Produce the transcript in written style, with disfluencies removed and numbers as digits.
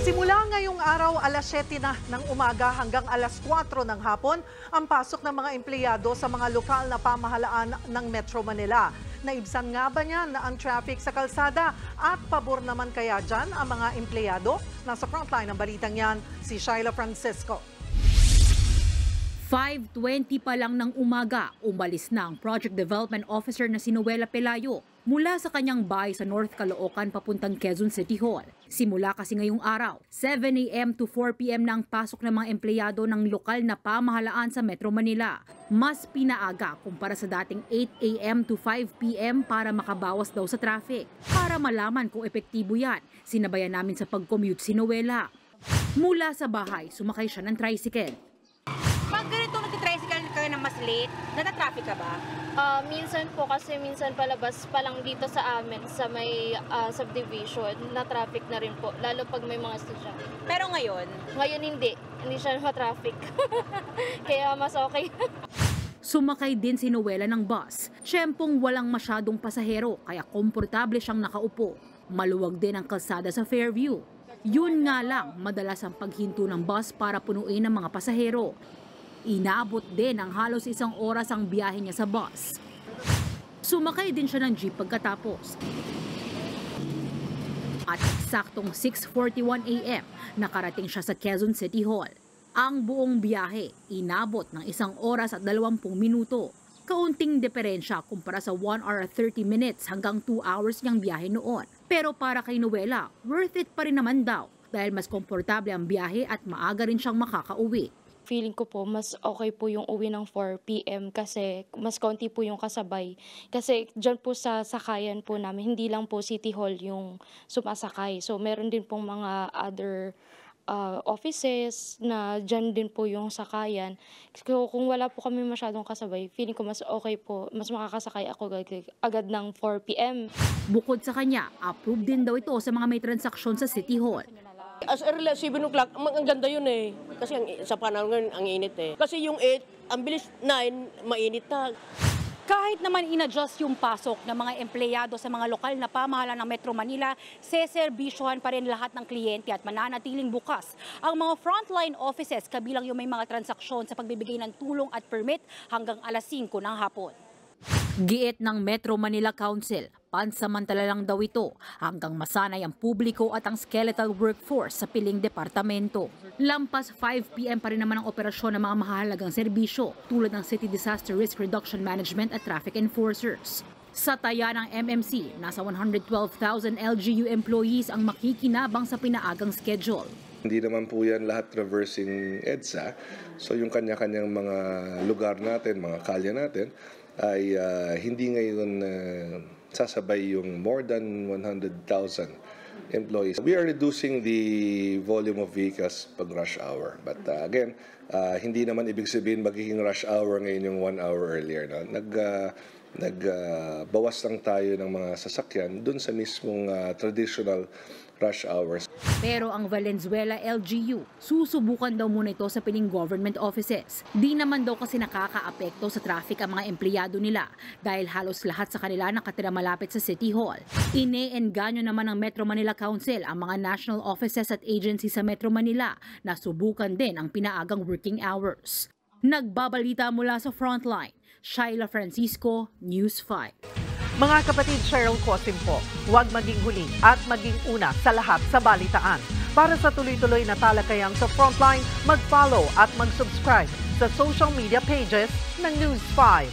Simula ngayong araw alas 7 na ng umaga hanggang alas 4 ng hapon ang pasok ng mga empleyado sa mga lokal na pamahalaan ng Metro Manila. Naibsan nga ba niya na ang traffic sa kalsada at pabor naman kaya dyan ang mga empleyado? Nasa frontline ng balitang yan, si Shyla Francisco. 5:20 pa lang ng umaga, umalis na ang Project Development Officer na si Noela Pelayo mula sa kanyang bahay sa North Caloocan papuntang Quezon City Hall. Simula kasi ngayong araw, 7 a.m. to 4 p.m. na ang pasok ng mga empleyado ng lokal na pamahalaan sa Metro Manila. Mas pinaaga kumpara sa dating 8 a.m. to 5 p.m. para makabawas daw sa traffic. Para malaman kung epektibo yan, sinabayan namin sa pag-commute si Noela. Mula sa bahay, sumakay siya ng tricycle. Pag ganito nag-tricycle ka na mas late, nata-traffic ka ba? Minsan po kasi minsan palabas pa lang dito sa amin sa may subdivision na traffic na rin po, lalo pag may mga estudyante. Pero ngayon? Ngayon hindi siya ma-traffic. Kaya mas okay. Sumakay din si Noela ng bus. Siyempong walang masyadong pasahero kaya komportable siyang nakaupo. Maluwag din ang kalsada sa Fairview. Yun nga lang, madalas ang paghinto ng bus para punuin ang mga pasahero. Inabot din ng halos 1 oras ang biyahe niya sa bus. Sumakay din siya ng jeep pagkatapos. At eksaktong 6:41 a.m. nakarating siya sa Quezon City Hall. Ang buong biyahe inabot ng 1 oras at 20 minuto. Kaunting diferensya kumpara sa 1 hour at 30 minutes hanggang 2 hours niyang biyahe noon. Pero para kay Noela, worth it pa rin naman daw dahil mas komportable ang biyahe at maaga rin siyang makakauwi. Feeling ko po mas okay po yung uwi ng 4 p.m. kasi mas konti po yung kasabay. Kasi dyan po sa sakayan po namin, hindi lang po City Hall yung sumasakay. So meron din pong mga other offices na dyan din po yung sakayan. So kung wala po kami masyadong kasabay, feeling ko mas okay po, mas makakasakay ako agad ng 4 p.m. Bukod sa kanya, approve din daw ito sa mga may transaksyon sa City Hall. As early as 7 o'clock, ang ganda yun eh. Kasi sa panahon ngayon, ang init eh. Kasi yung 8, ang bilis 9, mainit na. Kahit naman in-adjust yung pasok ng mga empleyado sa mga lokal na pamahalaan ng Metro Manila, seserbisyohan pa rin lahat ng kliyente at mananatiling bukas ang mga frontline offices kabilang yung may mga transaksyon sa pagbibigay ng tulong at permit hanggang alas 5 ng hapon. Giit ng Metro Manila Council, pansamantala lang daw ito hanggang masanay ang publiko at ang skeletal workforce sa piling departamento. Lampas 5 p.m. pa rin naman ang operasyon ng mga mahalagang serbisyo tulad ng City Disaster Risk Reduction Management at Traffic Enforcers. Sa taya ng MMC, nasa 112,000 LGU employees ang makikinabang sa pinaagang schedule. Hindi naman po yan lahat traversing EDSA. So yung kanya-kanyang mga lugar natin, mga kalye natin, ay hindi ngayon sasabay yung more than 100,000 employees. We are reducing the volume of vehicles pag rush hour. But again, hindi naman ibig sabihin magiging rush hour ngayon yung 1 hour earlier. No? Nagbawas lang tayo ng mga sasakyan dun sa mismong traditional rush hours. Pero ang Valenzuela LGU, susubukan daw muna ito sa piling government offices. Di naman daw kasi nakakaapekto sa traffic ang mga empleyado nila dahil halos lahat sa kanila nakatira malapit sa City Hall. Ine-engganyo naman ng Metro Manila Council ang mga national offices at agencies sa Metro Manila na subukan din ang pinaagang working hours. Nagbabalita mula sa Frontline, Shyla Francisco, News 5. Mga kapatid, Cheryl Cosim po, huwag maging huli at maging una sa lahat sa balitaan. Para sa tuloy-tuloy na talakayan sa Frontline, mag-follow at mag-subscribe sa social media pages ng News 5.